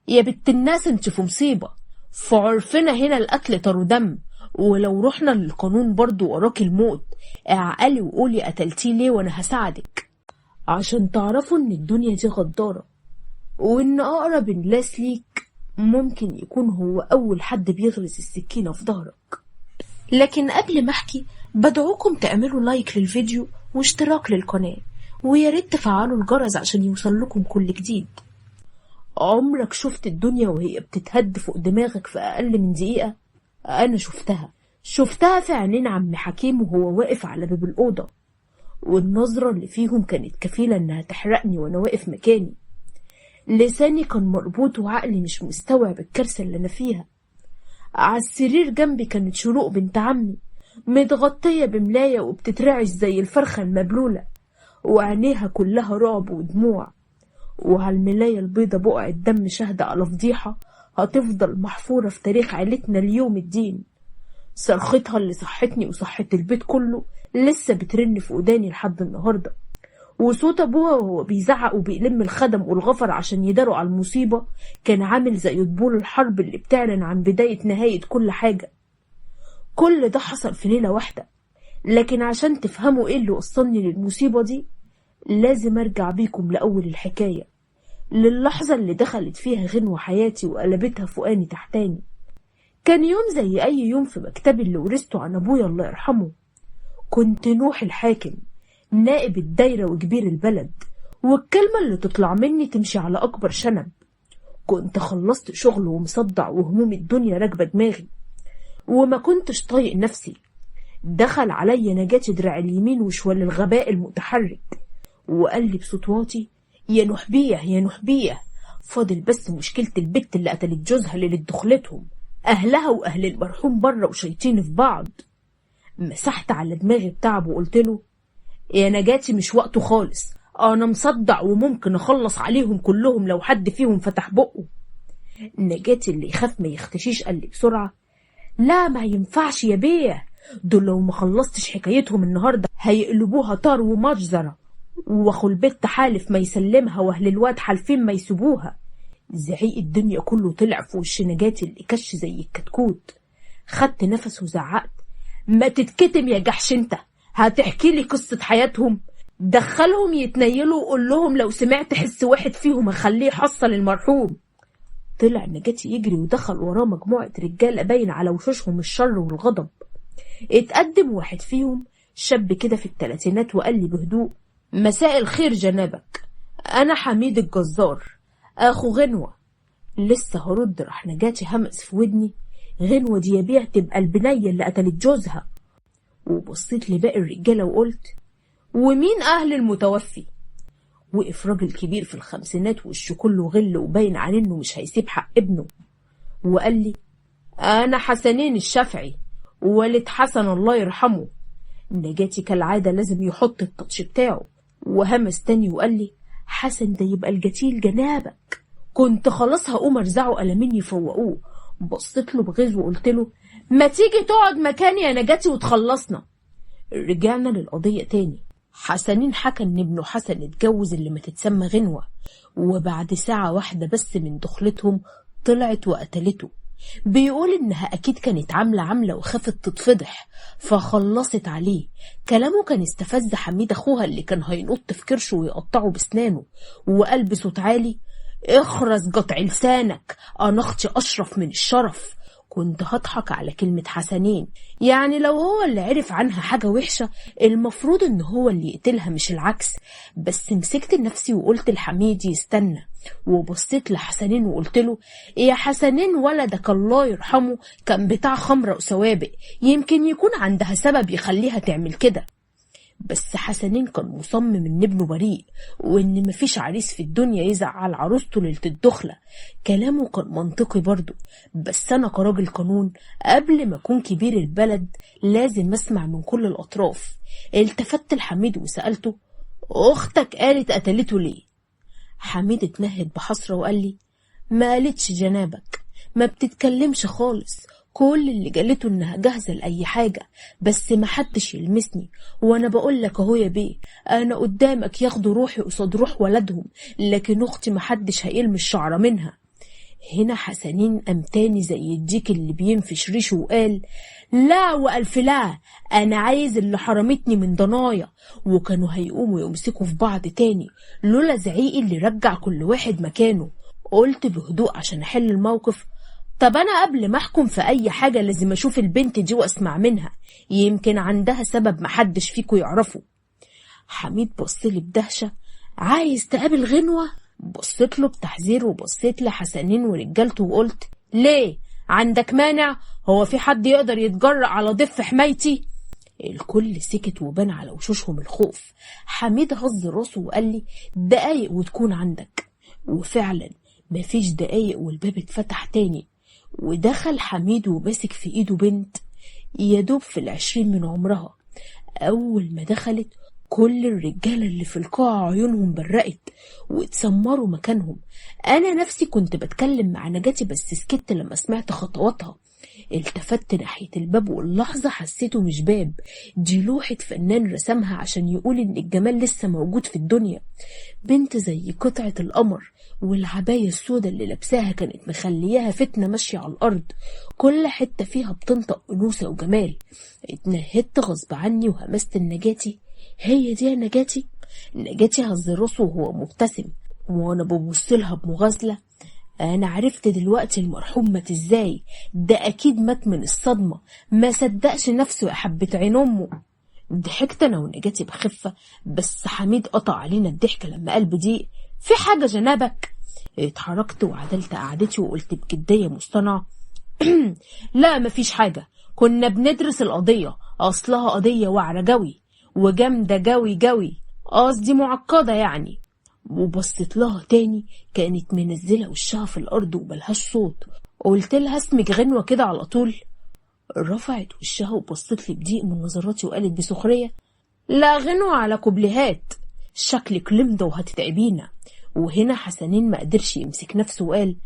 يا بنت الناس انت في مصيبة. في عرفنا هنا القتل طار دم، ولو رحنا للقانون برضو وراك الموت. اعقلي وقولي قتلتيه ليه وانا هساعدك، عشان تعرفوا ان الدنيا دي غدارة، وان اقرب الناس ليك ممكن يكون هو اول حد بيغرز السكينة في ظهرك. لكن قبل ما احكي بدعوكم تعملوا لايك للفيديو واشتراك للقناة، وياريت تفعلوا الجرس عشان يوصل لكم كل جديد. عمرك شفت الدنيا وهي بتتهد فوق دماغك في أقل من دقيقة؟ أنا شفتها في عينين عم حكيم وهو واقف على باب الأوضة، والنظرة اللي فيهم كانت كفيلة إنها تحرقني وأنا واقف مكاني. لساني كان مربوط وعقلي مش مستوعب الكارثة اللي أنا فيها. على السرير جنبي كانت شروق بنت عمي، متغطية بملاية وبتترعش زي الفرخة المبلولة، وعينيها كلها رعب ودموع، وعلى الملاية البيضة بقع الدم شاهدة على فضيحة هتفضل محفورة في تاريخ عيلتنا ليوم الدين. صرختها اللي صحتني وصحت البيت كله لسه بترن في وداني لحد النهاردة، وصوت أبوها وهو بيزعق وبيلم الخدم والغفر عشان يداروا على المصيبة كان عامل زي طبول الحرب اللي بتعلن عن بداية نهاية كل حاجة. كل ده حصل في ليلة واحدة، لكن عشان تفهموا ايه اللي وصلني للمصيبة دي لازم ارجع بيكم لأول الحكاية، للحظة اللي دخلت فيها غنوة حياتي وقلبتها فوقاني تحتاني. كان يوم زي أي يوم في مكتبي اللي ورثته عن أبويا الله يرحمه. كنت نوح الحاكم، نائب الدايرة وكبير البلد، والكلمة اللي تطلع مني تمشي على أكبر شنب. كنت خلصت شغل ومصدع وهموم الدنيا راكبة دماغي، وما كنتش طايق نفسي. دخل عليا نجاتي دراع اليمين وشوال الغباء المتحرك، وقال لي بصوت واطي: يا نحبيه يا نحبيه، فاضل بس مشكلة البت اللي قتلت جوزها ليلة دخلتهم، أهلها وأهل المرحوم بره وشايطين في بعض. مسحت على دماغي بتعب وقلت له: يا نجاتي مش وقته خالص، أنا مصدع وممكن أخلص عليهم كلهم لو حد فيهم فتح بقه. نجاتي اللي يخاف ما يختشيش قال لي بسرعة: لا ما ينفعش يا بيه، دول لو ما خلصتش حكايتهم النهاردة هيقلبوها طار ومجزرة، واخو البت حالف ما يسلمها واهل الواد حالفين ما يسيبوها. زعيق الدنيا كله طلع في وش نجاتي اللي كش زي الكتكوت. خدت نفس وزعقت: ما تتكتم يا جحش انت، هتحكي لي قصة حياتهم؟ دخلهم يتنيلوا وقول لهم لو سمعت حس واحد فيهم هخليه يحصل المرحوم. طلع نجاتي يجري ودخل وراه مجموعة رجالة باين على وشوشهم الشر والغضب. اتقدم واحد فيهم شاب كده في الثلاثينات وقال لي بهدوء: مساء الخير جنابك، أنا حميد الجزار أخو غنوة. لسه هرد راح نجاتي همس في ودني: غنوة دي يبيع تبقى البنية اللي قتلت جوزها. وبصيت لباقي الرجالة وقلت: ومين أهل المتوفي؟ وقف راجل كبير في الخمسينات وشه كله غل وباين عليه إنه مش هيسيب حق ابنه، وقال لي: أنا حسنين الشافعي، والد حسن الله يرحمه. نجاتي كالعادة لازم يحط التاتش بتاعه، وهمس تاني وقال لي: حسن ده يبقى الجتيل جنابك. كنت خلاص هقوم ارزعه قلمين يفوقوه. بصيت له بغيظ وقلت له: ما تيجي تقعد مكاني يا نجاتي وتخلصنا. رجعنا للقضية تاني. حسنين حكى ان ابنه حسن اتجوز اللي ما تتسمى غنوة، وبعد ساعة واحدة بس من دخلتهم طلعت وقتلته. بيقول انها اكيد كانت عاملة وخافت تتفضح فخلصت عليه. كلامه كان استفز حميد اخوها اللي كان هينط في كرشه ويقطعه بسنانه، وقال بصوت عالي: اخرس قطع لسانك، انا اختي اشرف من الشرف. كنت هضحك على كلمة حسنين، يعني لو هو اللي عرف عنها حاجة وحشة المفروض ان هو اللي يقتلها مش العكس. بس مسكت نفسي وقلت لحميد يستنى، وبصيت لحسنين وقلت له: يا حسنين ولدك الله يرحمه كان بتاع خمرة وسوابق، يمكن يكون عندها سبب يخليها تعمل كده. بس حسنين كان مصمم ان ابنه بريء، وان مفيش عريس في الدنيا يزعل عروسته ليلة الدخلة. كلامه كان منطقي برضه، بس انا كراجل قانون قبل ما اكون كبير البلد لازم اسمع من كل الاطراف. التفت لحميد وسألته: اختك قالت قتلته ليه؟ حميد اتنهد بحسرة وقال لي: ما قالتش جنابك، ما بتتكلمش خالص، كل اللي قالته انها جاهزة لأي حاجة، بس ما حدش يلمسني. وانا بقول لك اهو يا بيه، انا قدامك ياخدوا روحي قصاد روح ولدهم، لكن اختي ما حدش هيلمس شعرة منها. هنا حسنين قام تاني زي الديك اللي بينفش ريشه وقال: لا وألف لا، أنا عايز اللي حرمتني من ضنايا. وكانوا هيقوموا يمسكوا في بعض تاني لولا زعيقي اللي رجع كل واحد مكانه. قلت بهدوء عشان أحل الموقف: طب أنا قبل ما أحكم في أي حاجة لازم أشوف البنت دي وأسمع منها، يمكن عندها سبب محدش فيكو يعرفه. حميد بصلي بدهشة: عايز تقابل غنوة؟ بصيت له بتحذير وبصيت لحسنين ورجالته وقلت: ليه؟ عندك مانع؟ هو في حد يقدر يتجرأ على ضف حمايتي؟ الكل سكت وبان على وشوشهم الخوف. حميد هز راسه وقال لي: دقايق وتكون عندك. وفعلا مفيش دقايق والباب اتفتح تاني، ودخل حميد وماسك في ايده بنت يدوب في 20 من عمرها. اول ما دخلت كل الرجالة اللي في القاعة عيونهم برقت واتسمروا مكانهم. انا نفسي كنت بتكلم مع نجاتي بس سكت لما سمعت خطواتها. التفت ناحية الباب واللحظة حسيته مش باب، دي لوحة فنان رسمها عشان يقول ان الجمال لسه موجود في الدنيا. بنت زي قطعة القمر، والعباية السوداء اللي لابساها كانت مخلياها فتنة ماشية على الأرض، كل حتة فيها بتنطق أنوثة وجمال. اتنهدت غصب عني وهمست النجاتي: هي دي يا نجاتي؟ نجاتي هز راسه وهو مبتسم، وانا ببصلها بمغازلة: انا عرفت دلوقتي المرحوم مات ازاي، ده اكيد مات من الصدمة، ما صدقش نفسه يا حبة عين امه. ضحكت انا ونجاتي بخفة، بس حميد قطع علينا الضحك لما قال بضيق: في حاجة جنابك؟ اتحركت وعدلت قعدتي وقلت بجدية مصطنعة: لا مفيش حاجة، كنا بندرس القضية، اصلها قضية وعرة جوي وجامدة جوي جوي، قصدي معقدة يعني. وبصت لها تاني، كانت منزلة وشها في الأرض وملهاش صوت. قلت لها: اسمك غنوة كده على طول؟ رفعت وشها وبصت لي بضيق من نظراتي وقالت بسخرية: لا غنوة على كوبليهات، شكلك لمضة وهتتعبينا. وهنا حسنين ما قدرش يمسك نفسه وقال: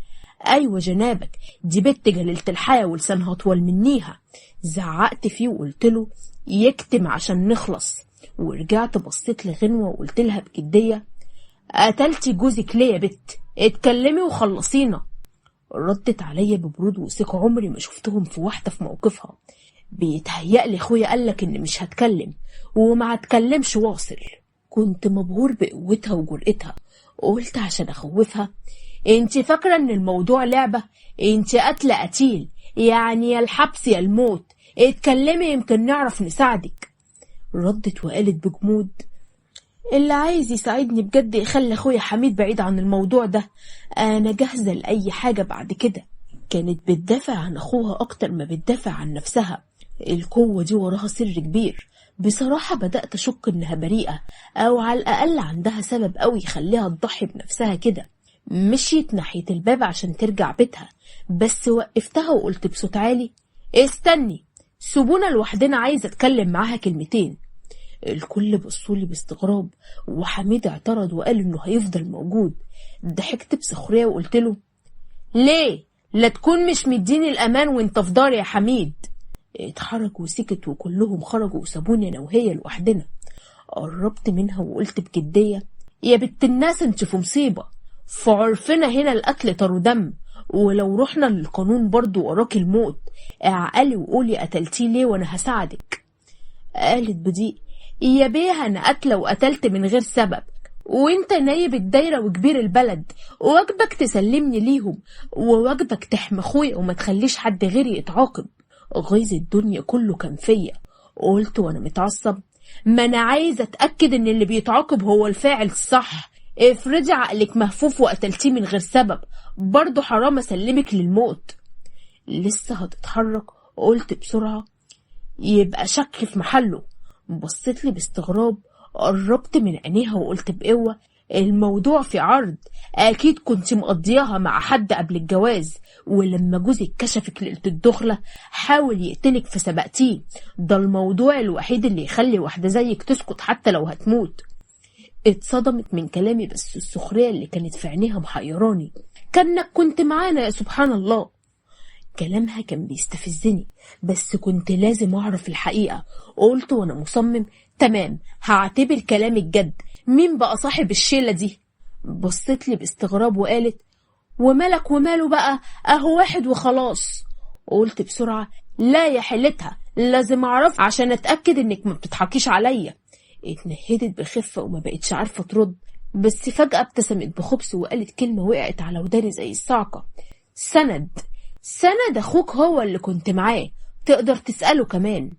ايوه جنابك، دي بنت جليلة الحياة ولسانها اطول منيها. زعقت فيه وقلت له: يكتم عشان نخلص. ورجعت بصيت لغنوة وقلت لها بجدية: قتلتي جوزك ليه يا بت؟ اتكلمي وخلصينا. ردت عليا ببرود وثقة عمري ما شفتهم في واحدة في موقفها. بيتهيألي اخويا قالك ان مش هتكلم وما هتكلمش واصل. كنت مبهور بقوتها وجرأتها، قلت عشان اخوفها: انت فاكرة ان الموضوع لعبة؟ انت قتل قتيل، يعني يا الحبس يا الموت، اتكلمي يمكن نعرف نساعدك. ردت وقالت بجمود: اللي عايز يساعدني بجد يخلي اخويا حميد بعيد عن الموضوع ده، انا جاهزة لأي حاجة بعد كده. كانت بتدافع عن اخوها اكتر ما بتدافع عن نفسها. القوة دي وراها سر كبير. بصراحة بدأت اشك انها بريئة، او على الاقل عندها سبب قوي يخليها تضحي بنفسها كده. مشيت ناحية الباب عشان ترجع بيتها، بس وقفتها وقلت بصوت عالي: استني، سيبونا لوحدنا، عايزة اتكلم معاها كلمتين. الكل بصولي باستغراب، وحميد اعترض وقال انه هيفضل موجود. ضحكت بسخرية وقلت له: ليه؟ لا تكون مش مديني الامان وانت في داري يا حميد. اتحرك وسكت وكلهم خرجوا وسابوني انا وهي لوحدنا. قربت منها وقلت بجدية: يا بنت الناس انت في مصيبة، في عرفنا هنا القتل طار ودم، ولو رحنا للقانون برضو وراك الموت، اعقلي وقولي قتلتيه ليه وانا هساعدك. قالت بضيق: يا بيه انا قتله وقتلت من غير سبب، وانت نايب الدايرة وكبير البلد، وواجبك تسلمني ليهم، وواجبك تحمي اخويا وما تخليش حد غيري يتعاقب. غيظ الدنيا كله كان فيا. قلت وانا متعصب: ما انا عايزه اتاكد ان اللي بيتعاقب هو الفاعل الصح. افرضي عقلك مهفوف وقتلتيه من غير سبب، برضه حرام اسلمك للموت. لسه هتتحرك قلت بسرعه: يبقى شك في محله. بصيت لي باستغراب، قربت من عينيها وقلت بقوه: الموضوع في عرض، اكيد كنت مقضياها مع حد قبل الجواز، ولما جوزك كشفك ليلة الدخلة حاول يقتلك فسبقتيه، ده الموضوع الوحيد اللي يخلي واحدة زيك تسكت حتى لو هتموت. اتصدمت من كلامي، بس السخرية اللي كانت في عينيها محيراني. كأنك كنت معانا يا سبحان الله. كلامها كان بيستفزني، بس كنت لازم اعرف الحقيقة. قلت وانا مصمم: تمام، هعتبر كلامك جد، مين بقى صاحب الشيلة دي؟ بصت لي باستغراب وقالت: ومالك وماله بقى، اهو واحد وخلاص. قلت بسرعة: لا يا حلتها، لازم اعرف عشان اتأكد انك ما بتضحكيش عليا. اتنهدت بخفة وما بقتش عارفة ترد، بس فجأة ابتسمت بخبث وقالت كلمة وقعت على وداني زي الصعقة: سند اخوك هو اللي كنت معاه، تقدر تسأله كمان.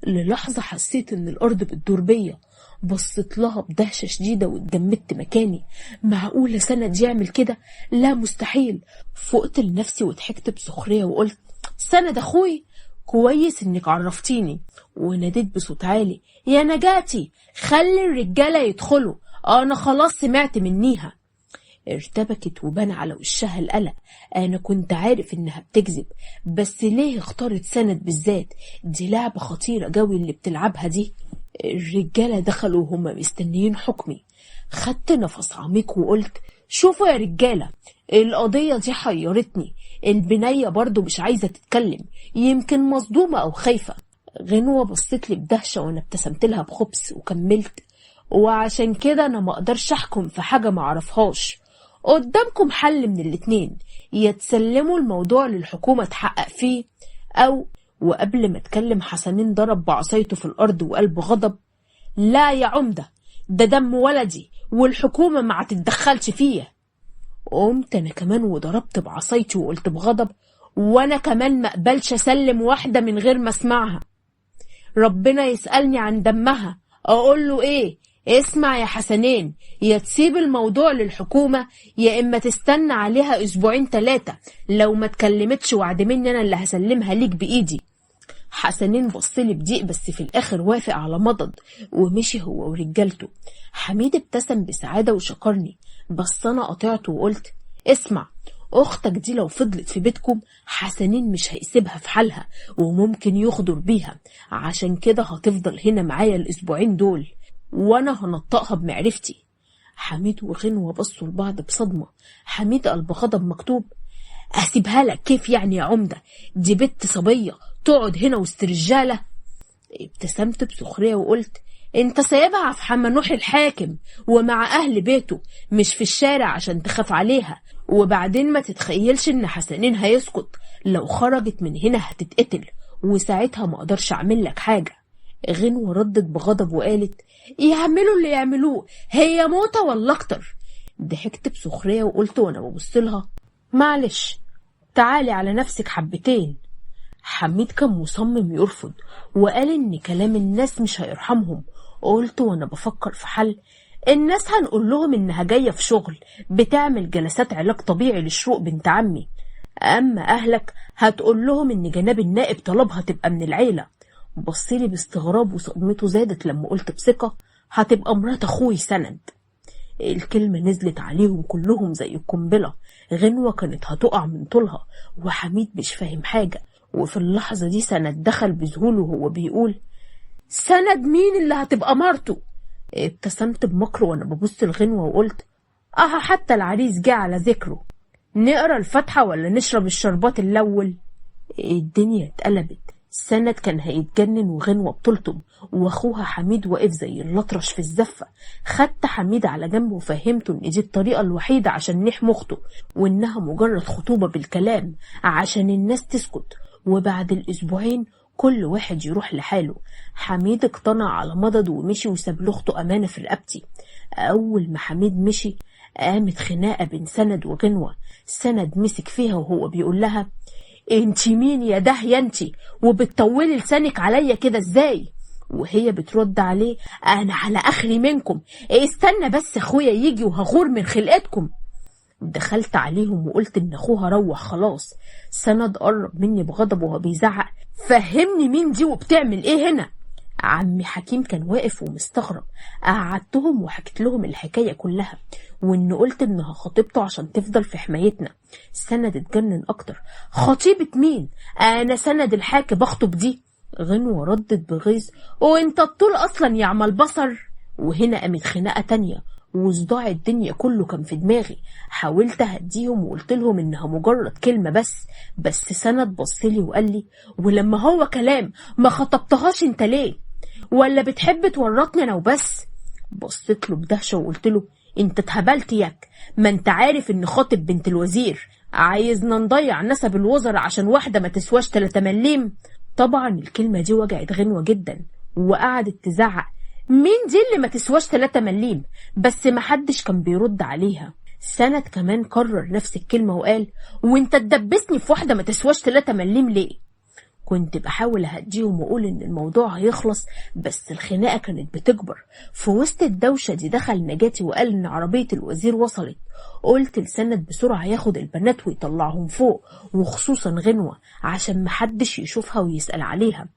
للحظة حسيت ان الارض بتدور بيا، بصيت لها بدهشة شديدة واتجمدت مكاني. معقولة سند يعمل كده؟ لا مستحيل. فقت لنفسي وضحكت بسخرية وقلت: سند اخوي، كويس انك عرفتيني. وناديت بصوت عالي: يا نجاتي، خلي الرجالة يدخلوا، انا خلاص سمعت منيها. ارتبكت وبان على وشها القلق. انا كنت عارف انها بتكذب، بس ليه اختارت سند بالذات؟ دي لعبة خطيرة جوي اللي بتلعبها دي. الرجالة دخلوا وهم مستنيين حكمي. خدت نفس عميق وقلت: شوفوا يا رجالة، القضية دي حيرتني. البنية برضو مش عايزة تتكلم، يمكن مصدومة او خايفة. غنوة بصت لي بدهشة وانا ابتسمت لها بخبث وكملت: وعشان كده انا ما اقدرش احكم في حاجة ما اعرفهاش. قدامكم حل من الاتنين: يا تسلموا الموضوع للحكومة تحقق فيه، او... وقبل ما اتكلم حسنين ضرب بعصايته في الارض وقال بغضب: لا يا عمدة، ده دم ولدي والحكومة ما هتتدخلش فيه. قمت انا كمان وضربت بعصايتي وقلت بغضب: وانا كمان ما اقبلش اسلم واحدة من غير ما اسمعها. ربنا يسألني عن دمها اقول له ايه؟ اسمع يا حسنين، يا تسيب الموضوع للحكومة، يا اما تستنى عليها اسبوعين 3. لو ما اتكلمتش وعد مني انا اللي هسلمها ليك بايدي. حسنين بصلي بضيق، بس في الاخر وافق على مضض ومشي هو ورجالته. حميد ابتسم بسعادة وشكرني، بس انا قطعته وقلت: اسمع، اختك دي لو فضلت في بيتكم حسنين مش هيسيبها في حالها وممكن يغدر بيها، عشان كده هتفضل هنا معايا الاسبوعين دول وانا هنطقها بمعرفتي. حميد وغنوة بصوا لبعض بصدمة. حميد قال بغضب مكتوب: اسيبها لك كيف يعني يا عمدة؟ دي بنت صبية تقعد هنا وسط رجالة. ابتسمت بسخرية وقلت: انت سايبها في حمنوح الحاكم ومع اهل بيته، مش في الشارع عشان تخاف عليها. وبعدين ما تتخيلش ان حسنين هيسكت، لو خرجت من هنا هتتقتل، وساعتها ما اقدرش اعمل لك حاجة. غنوة ردت بغضب وقالت: يعملوا اللي يعملوه، هي موتة ولا اكتر. ضحكت بسخرية وقلت وانا ببص لها: معلش، تعالي على نفسك حبتين. حميد كان مصمم يرفض وقال ان كلام الناس مش هيرحمهم. قلت وانا بفكر في حل: الناس هنقول لهم انها جاية في شغل بتعمل جلسات علاج طبيعي لشروق بنت عمي، اما اهلك هتقول لهم ان جناب النائب طلبها تبقى من العيلة. بصيلي باستغراب وصدمته زادت لما قلت بثقة: هتبقى مرات اخوي سند. الكلمة نزلت عليهم كلهم زي القنبلة. غنوة كانت هتقع من طولها وحميد مش فاهم حاجة. وفي اللحظة دي سند دخل بذهول وهو بيقول: سند مين اللي هتبقى مرته؟ ابتسمت بمكر وانا ببص لغنوة وقلت: حتى العريس جه على ذكره. نقرا الفاتحة ولا نشرب الشربات الأول؟ الدنيا اتقلبت. سند كان هيتجنن وغنوة بتلطم، واخوها حميد واقف زي الأطرش في الزفة. خدت حميد على جنب وفهمته ان دي الطريقة الوحيدة عشان نحمي اخته، وانها مجرد خطوبة بالكلام عشان الناس تسكت، وبعد الاسبوعين كل واحد يروح لحاله. حميد اقتنع على مضض ومشي وساب لاخته امانة في رقبتي. اول ما حميد مشي قامت خناقة بين سند وغنوة. سند مسك فيها وهو بيقول لها: انتي مين يا داهية انتي، وبتطولي لسانك عليا كده ازاي؟ وهي بترد عليه: انا على اخري منكم، استنى بس اخويا يجي وهغور من خلقتكم. دخلت عليهم وقلت ان اخوها روح خلاص. سند قرب مني بغضب وهو بيزعق: فهمني مين دي وبتعمل ايه هنا؟ عمي حكيم كان واقف ومستغرب. قعدتهم وحكيت لهم الحكاية كلها، وان قلت انها خطيبته عشان تفضل في حمايتنا. سند اتجنن اكتر: خطيبة مين؟ انا سند الحاكم بخطب دي. غنوة ردت بغيظ: وانت الطول اصلا يعمل بصر. وهنا قامت خناقة تانية وصداع الدنيا كله كان في دماغي. حاولت اهديهم وقلت لهم انها مجرد كلمة بس سند بصلي وقال لي: ولما هو كلام ما خطبتهاش انت ليه؟ ولا بتحب تورطني انا وبس؟ بصيت له بدهشة وقلت له: انت اتهبلت ياك؟ ما انت عارف ان خاطب بنت الوزير، عايزنا نضيع نسب الوزراء عشان واحدة ما تسواش 3 مليم. طبعا الكلمة دي وجعت غنوة جدا، وقعدت تزعق مين دي اللي ما تسواش 3 مليم؟ بس محدش كان بيرد عليها. سند كمان كرر نفس الكلمة وقال وانت تدبسني في واحدة ما تسواش 3 مليم ليه؟ كنت بحاول اهديهم واقول ان الموضوع هيخلص، بس الخناقة كانت بتكبر. في وسط الدوشة دي دخل نجاتي وقال ان عربية الوزير وصلت. قلت لسند بسرعة ياخد البنات ويطلعهم فوق، وخصوصا غنوة عشان محدش يشوفها ويسأل عليها.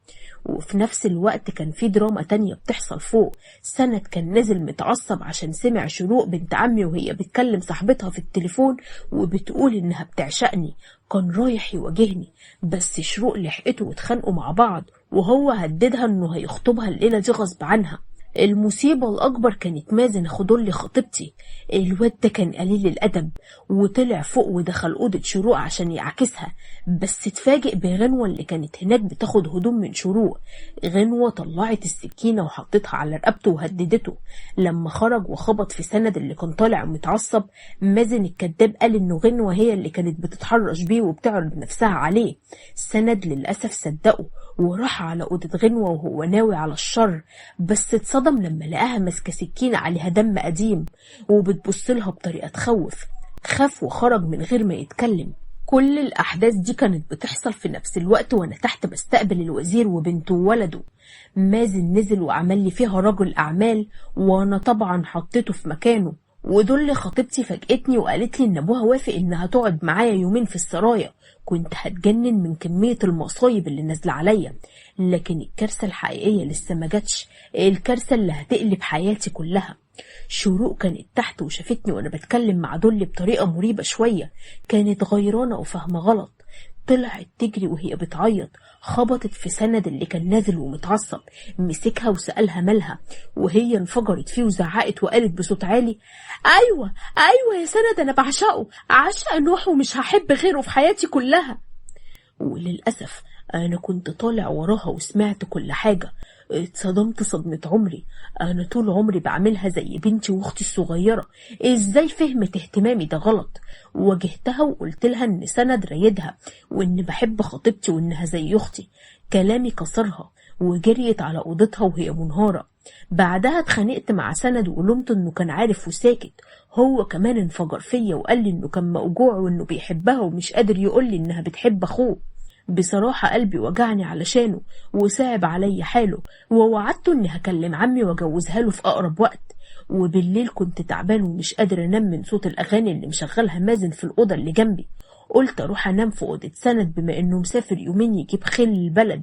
وفي نفس الوقت كان في دراما تانية بتحصل فوق. سند كان نازل متعصب عشان سمع شروق بنت عمي وهي بتكلم صاحبتها في التليفون وبتقول انها بتعشقني. كان رايح يواجهني، بس شروق لحقته واتخانقوا مع بعض، وهو هددها انه هيخطبها الليلة دي غصب عنها. المصيبة الأكبر كانت مازن خضولي خطيبتي. الواد ده كان قليل الأدب، وطلع فوق ودخل أوضة شروق عشان يعكسها، بس اتفاجئ بغنوة اللي كانت هناك بتاخد هدوم من شروق. غنوة طلعت السكينة وحطتها على رقبته وهددته. لما خرج وخبط في سند اللي كان طالع متعصب، مازن الكذاب قال إنه غنوة هي اللي كانت بتتحرش بيه وبتعرض نفسها عليه. سند للأسف صدقه وراح على أوضة غنوة وهو ناوي على الشر، بس اتصدم لما لقاها ماسكة سكينة عليها دم قديم وبتبصلها بطريقة تخوف. خاف وخرج من غير ما يتكلم. كل الأحداث دي كانت بتحصل في نفس الوقت وأنا تحت بستقبل الوزير وبنته وولده. مازن نزل وعمل لي فيها رجل أعمال، وأنا طبعا حطيته في مكانه. ودول خطيبتي فاجأتني وقالت لي إن أبوها وافق إنها تقعد معايا يومين في السرايا. كنت هتجنن من كمية المصايب اللي نازلة عليا، لكن الكارثة الحقيقية لسه ما جاتش، الكارثة اللي هتقلب حياتي كلها. شروق كانت تحت وشافتني وانا بتكلم مع دول بطريقة مريبة شوية. كانت غيرانة وفاهمة غلط. طلعت تجري وهي بتعيط، خبطت في سند اللي كان نازل ومتعصب، مسكها وسألها مالها، وهي انفجرت فيه وزعقت وقالت بصوت عالي ايوه ايوه يا سند، انا بعشقه، عاشقة نوح ومش هحب غيره في حياتي كلها. وللأسف أنا كنت طالع وراها وسمعت كل حاجة. اتصدمت صدمة عمري. أنا طول عمري بعملها زي بنتي وأختي الصغيرة، إزاي فهمت اهتمامي ده غلط؟ واجهتها وقلت لها إن سند رايدها وإن بحب خطيبتي وإنها زي أختي. كلامي كسرها وجريت على أوضتها وهي منهارة. بعدها اتخانقت مع سند ولومت إنه كان عارف وساكت. هو كمان انفجر فيا وقال لي إنه كان موجوع وإنه بيحبها ومش قادر يقول لي إنها بتحب أخوه. بصراحة قلبي وجعني علشانه وصعب علي حاله، ووعدته إني هكلم عمي وأجوزها له في أقرب وقت. وبالليل كنت تعبان ومش قادر أنام من صوت الأغاني اللي مشغلها مازن في الأوضة اللي جنبي. قلت أروح أنام في أوضة سند بما إنه مسافر يومين يجيب خل البلد.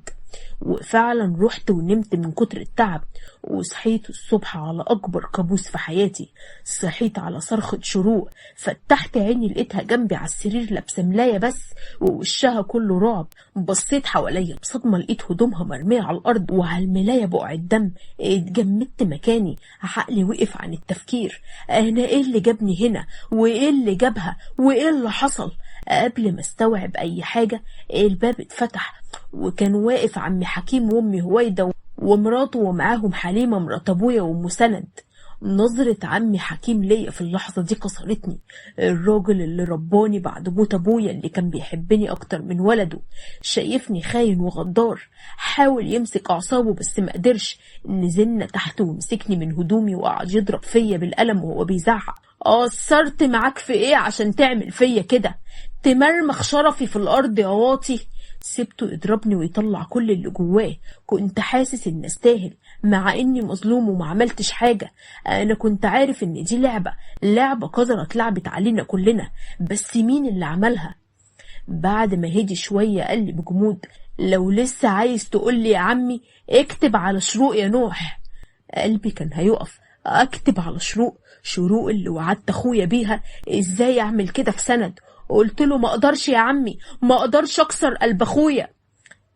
وفعلا رحت ونمت من كتر التعب، وصحيت الصبح على أكبر كابوس في حياتي. صحيت على صرخة شروق، فتحت عيني لقيتها جنبي على السرير لابسة ملاية بس ووشها كله رعب. بصيت حواليا بصدمة، لقيت هدومها مرمية على الأرض وعلى الملاية بقع الدم. اتجمدت مكاني، عقلي وقف عن التفكير. أنا إيه اللي جابني هنا؟ وإيه اللي جابها؟ وإيه اللي حصل؟ قبل ما استوعب أي حاجة الباب اتفتح، وكان واقف عمي حكيم وامي هويدا ومراته ومعاهم حليمة مرات ابويا وام سند. نظرة عمي حكيم ليا في اللحظة دي كسرتني. الراجل اللي رباني بعد موت ابويا اللي كان بيحبني اكتر من ولده شايفني خاين وغدار. حاول يمسك اعصابه بس ما قدرش. نزلنا تحت ومسكني من هدومي وقعد يضرب فيا بالقلم وهو بيزعق قصرت معاك في ايه عشان تعمل فيا كده؟ تمرمخ شرفي في الارض يا واطي. سبته يضربني ويطلع كل اللي جواه. كنت حاسس اني استاهل مع اني مظلوم وما عملتش حاجة. انا كنت عارف ان دي لعبة قذرة اتلعبت علينا كلنا، بس مين اللي عملها؟ بعد ما هدي شوية قال لي بجمود لو لسه عايز تقول لي يا عمي اكتب على شروق يا نوح. قلبي كان هيقف. اكتب على شروق اللي وعدت اخويا بيها؟ ازاي اعمل كده في سند؟ قلت له ما اقدرش يا عمي، ما اقدرش اكسر قلب اخويا.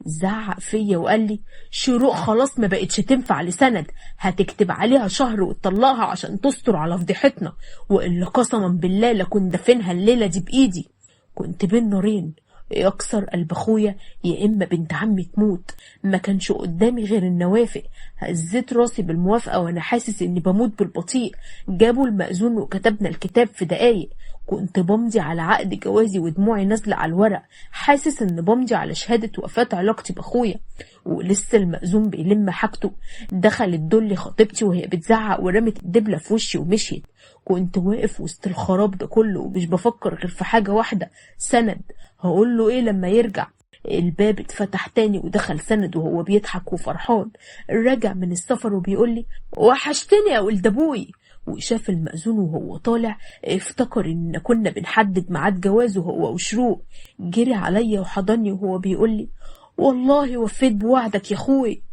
زعق فيا وقال لي شروق خلاص ما بقتش تنفع لسند، هتكتب عليها شهر وتطلقها عشان تستر على فضيحتنا، والا قسما بالله لكن دفنها الليله دي بايدي. كنت بين نارين، يكسر قلب اخويا يا اما بنت عمي تموت. ما كانش قدامي غير اني اوافق. هزيت راسي بالموافقه وانا حاسس اني بموت بالبطيء. جابوا المأذون وكتبنا الكتاب في دقايق. كنت بمضي على عقد جوازي ودموعي نازله على الورق، حاسس ان بمضي على شهاده وفاه علاقتي باخويا. ولسه المأذون بيلم حاجته دخلت دولي خطيبتي وهي بتزعق ورمت الدبله في وشي ومشيت. كنت واقف وسط الخراب ده كله ومش بفكر غير في حاجه واحده: سند. هقول له ايه لما يرجع؟ الباب اتفتح تاني ودخل سند وهو بيضحك وفرحان. رجع من السفر وبيقول لي: وحشتني يا ولد ابوي. وشاف المأذون وهو طالع افتكر ان كنا بنحدد ميعاد جوازه هو وشروق. جري عليا وحضني وهو بيقول لي: والله وفيت بوعدك يا اخوي.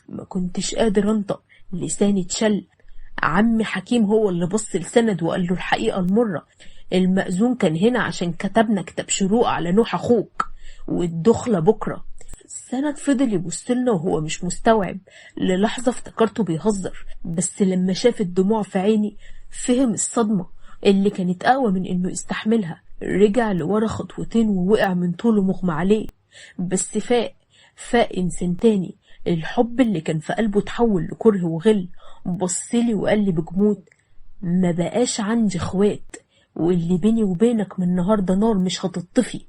ما كنتش قادر انطق، لساني اتشل. عمي حكيم هو اللي بص لسند وقال له الحقيقة المرة: المأذون كان هنا عشان كتبنا كتاب شروق على نوح أخوك، والدخلة بكرة. سند فضل يبصلنا وهو مش مستوعب. للحظة افتكرته بيهزر، بس لما شاف الدموع في عيني فهم الصدمة اللي كانت أقوى من إنه يستحملها. رجع لورا خطوتين ووقع من طوله مغمى عليه، بس فاق إنسان تاني. الحب اللي كان في قلبه تحول لكره وغل. بصلي وقال لي بجمود: ما بقاش عندي اخوات، واللي بيني وبينك من النهارده نار مش هتطفي.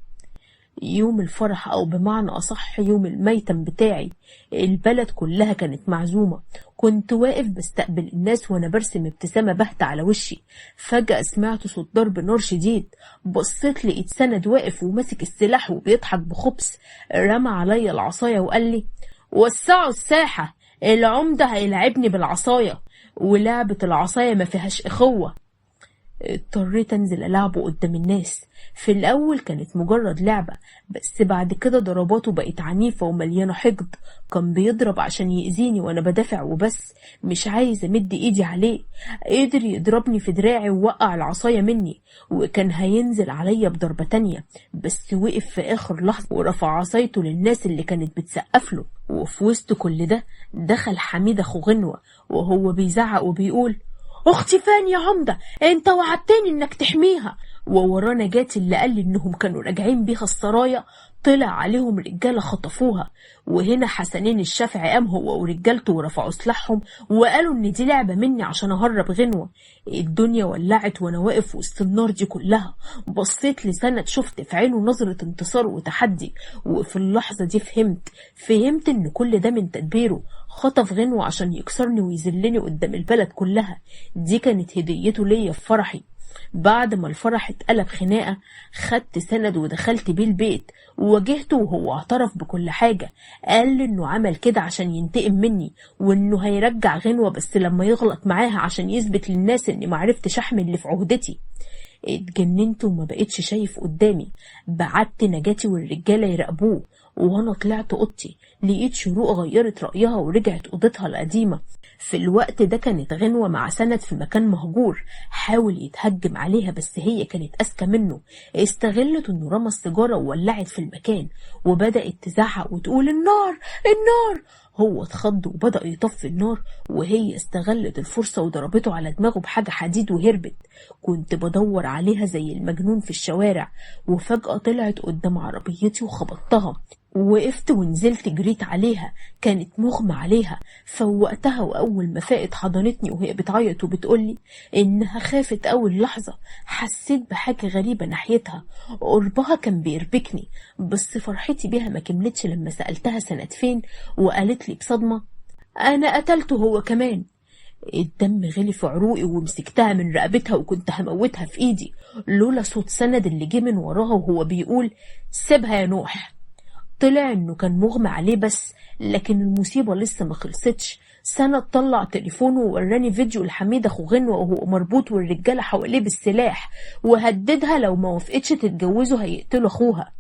يوم الفرح او بمعنى اصح يوم الميتم بتاعي البلد كلها كانت معزومة. كنت واقف بستقبل الناس وانا برسم ابتسامة باهتة على وشي. فجأة سمعت صوت ضرب نار شديد. بصيت لقيت سند واقف وماسك السلاح وبيضحك بخبث. رمى عليا العصاية وقال لي: وسعوا الساحة، العمدة هيلعبني بالعصاية، ولعبة العصاية ما فيهاش اخوة. اضطريت انزل العبه قدام الناس. في الاول كانت مجرد لعبة، بس بعد كده ضرباته بقت عنيفة ومليانة حقد. كان بيضرب عشان يأذيني وانا بدافع وبس، مش عايز امد ايدي عليه. قدر يضربني في دراعي ووقع العصاية مني، وكان هينزل عليا بضربة تانية، بس وقف في اخر لحظة ورفع عصايته للناس اللي كانت بتسقف له. وفي وسط كل ده دخل حميد اخو غنوة وهو بيزعق وبيقول: اختي فين يا عمدة؟ انت وعدتني انك تحميها. ووراه نجاتي اللي قال لي انهم كانوا راجعين بيها السرايا، طلع عليهم رجالة خطفوها. وهنا حسنين الشافعي قام هو ورجالته ورفعوا سلاحهم وقالوا ان دي لعبة مني عشان اهرب غنوة. الدنيا ولعت وانا واقف وسط النار دي كلها. بصيت لسند، شفت في عينه نظرة انتصار وتحدي. وفي اللحظة دي فهمت ان كل ده من تدبيره. خطف غنوة عشان يكسرني ويذلني قدام البلد كلها. دي كانت هديته ليا في فرحي. بعد ما الفرح اتقلب خناقة، خدت سند ودخلت بيه البيت وواجهته وهو اعترف بكل حاجة. قال انه عمل كده عشان ينتقم مني، وانه هيرجع غنوة بس لما يغلط معاها عشان يثبت للناس اني معرفتش احمل اللي في عهدتي. اتجننت وما بقتش شايف قدامي. بعت نجاتي والرجالة يراقبوه، وانا طلعت اوضتي لقيت شروق غيرت رأيها ورجعت اوضتها القديمة. في الوقت ده كانت غنوة مع سند في مكان مهجور. حاول يتهجم عليها بس هي كانت أذكى منه. استغلت انه رمى السيجارة وولعت في المكان، وبدأت تزعق وتقول: النار النار. هو اتخض وبدأ يطفي النار، وهي استغلت الفرصة وضربته على دماغه بحاجة حديد وهربت. كنت بدور عليها زي المجنون في الشوارع، وفجأة طلعت قدام عربيتي وخبطتها. وقفت ونزلت جريت عليها، كانت مغمى عليها. فوقتها وأول ما فاقت حضنتني وهي بتعيط وبتقولي إنها خافت أول لحظة. حسيت بحاجة غريبة ناحيتها، قربها كان بيربكني. بس فرحتي بيها ما كملتش لما سألتها سند فين، وقالت لي بصدمة: أنا قتلته هو كمان. الدم غلي في عروقي ومسكتها من رقبتها وكنت هموتها في ايدي، لولا صوت سند اللي جه من وراها وهو بيقول: سيبها يا نوح. طلع انه كان مغمى عليه بس، لكن المصيبة لسه ما خلصتش. سند طلع تليفونه ووراني فيديو لحميد اخو غنوة وهو مربوط والرجالة حواليه بالسلاح، وهددها لو ما وافقتش تتجوزه هيقتلوا اخوها.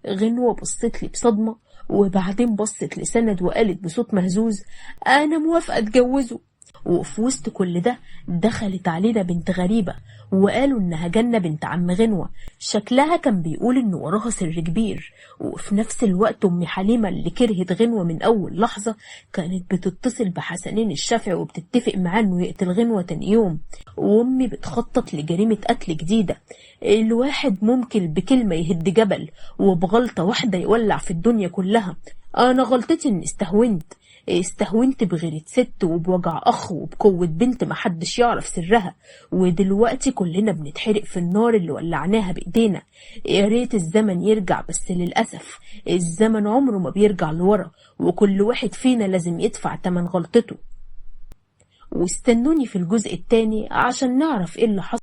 غنوة بصت لي بصدمة، وبعدين بصت لسند وقالت بصوت مهزوز: انا موافقة اتجوزه. وفي وسط كل ده دخلت علينا بنت غريبة، وقالوا إنها جنة بنت عم غنوة. شكلها كان بيقول إن وراها سر كبير. وفي نفس الوقت أم حليمة اللي كرهت غنوة من أول لحظة كانت بتتصل بحسنين الشافعي وبتتفق معاه إنه يقتل غنوة تاني يوم. وأمي بتخطط لجريمة قتل جديدة. الواحد ممكن بكلمة يهد جبل، وبغلطة واحدة يولع في الدنيا كلها. أنا غلطتي إني استهونت بغيرة ست وبوجع أخ وبقوة بنت محدش يعرف سرها، ودلوقتي كلنا بنتحرق في النار اللي ولعناها بإيدينا. يا ريت الزمن يرجع، بس للأسف الزمن عمره ما بيرجع لورا، وكل واحد فينا لازم يدفع تمن غلطته. واستنوني في الجزء التاني عشان نعرف ايه اللي حصل.